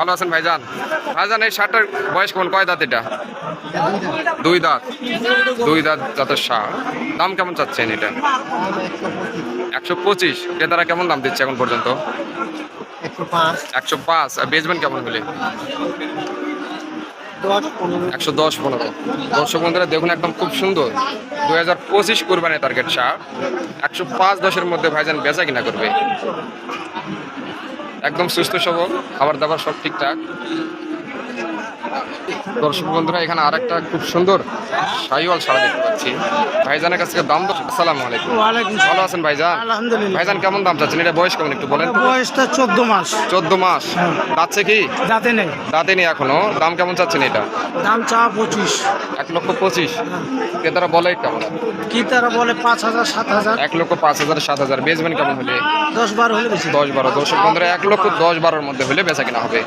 ভালো আছেন ভাইজান? ভাইজান এই ষাটটার বয়স কেমন, কয় দাঁত এটা? দুই দাঁত। দুই দাঁত জাতের ষাট। দাম কেমন চাচ্ছেন এটা? 125। ক্রেতারা কেমন দাম দিচ্ছে এখন পর্যন্ত? 105। আর বেচবেন কেমন হলে? 110-15। দর্শক বন্ধুরা দেখুন, একদম খুব সুন্দর 2025 কোরবানি টার্গেট ষাট। 105-10-এর মধ্যে ভাইজান বেচা কিনা করবে। একদম সুস্থ সবল, খাবার দাবার সব ঠিকঠাক। দর্শক বন্ধুরা এখানে আরেকটা খুব সুন্দর শাহিওয়াল ষাঁড় দেখতে পাচ্ছি। ভাইজানের কাছ থেকে দাম তো। আসসালামু আলাইকুম। ভালো আছেন ভাইজান? আলহামদুলিল্লাহ। ভাইজান কেমন দাম চাচ্ছেন? এটা বয়স কেমন একটু বলেন তো? বয়সটা 14 মাস। 14 মাস। দাঁতছে কি? দাঁতে নেই। দাঁতে নেই এখনো। দাম কেমন চাচ্ছেন এটা? দাম চা 25। 1,25,000। ক্রেতারা বলে কেমন? কি তারা বলে 5,000 7,000। 1,05,000 7,000। বেচবেন কেমন হলে? 10-12 হলে বেশি। 10-12। দর্শক বন্ধুরা 1,10,12-এর মধ্যে হলে বেচা কিনা হবে।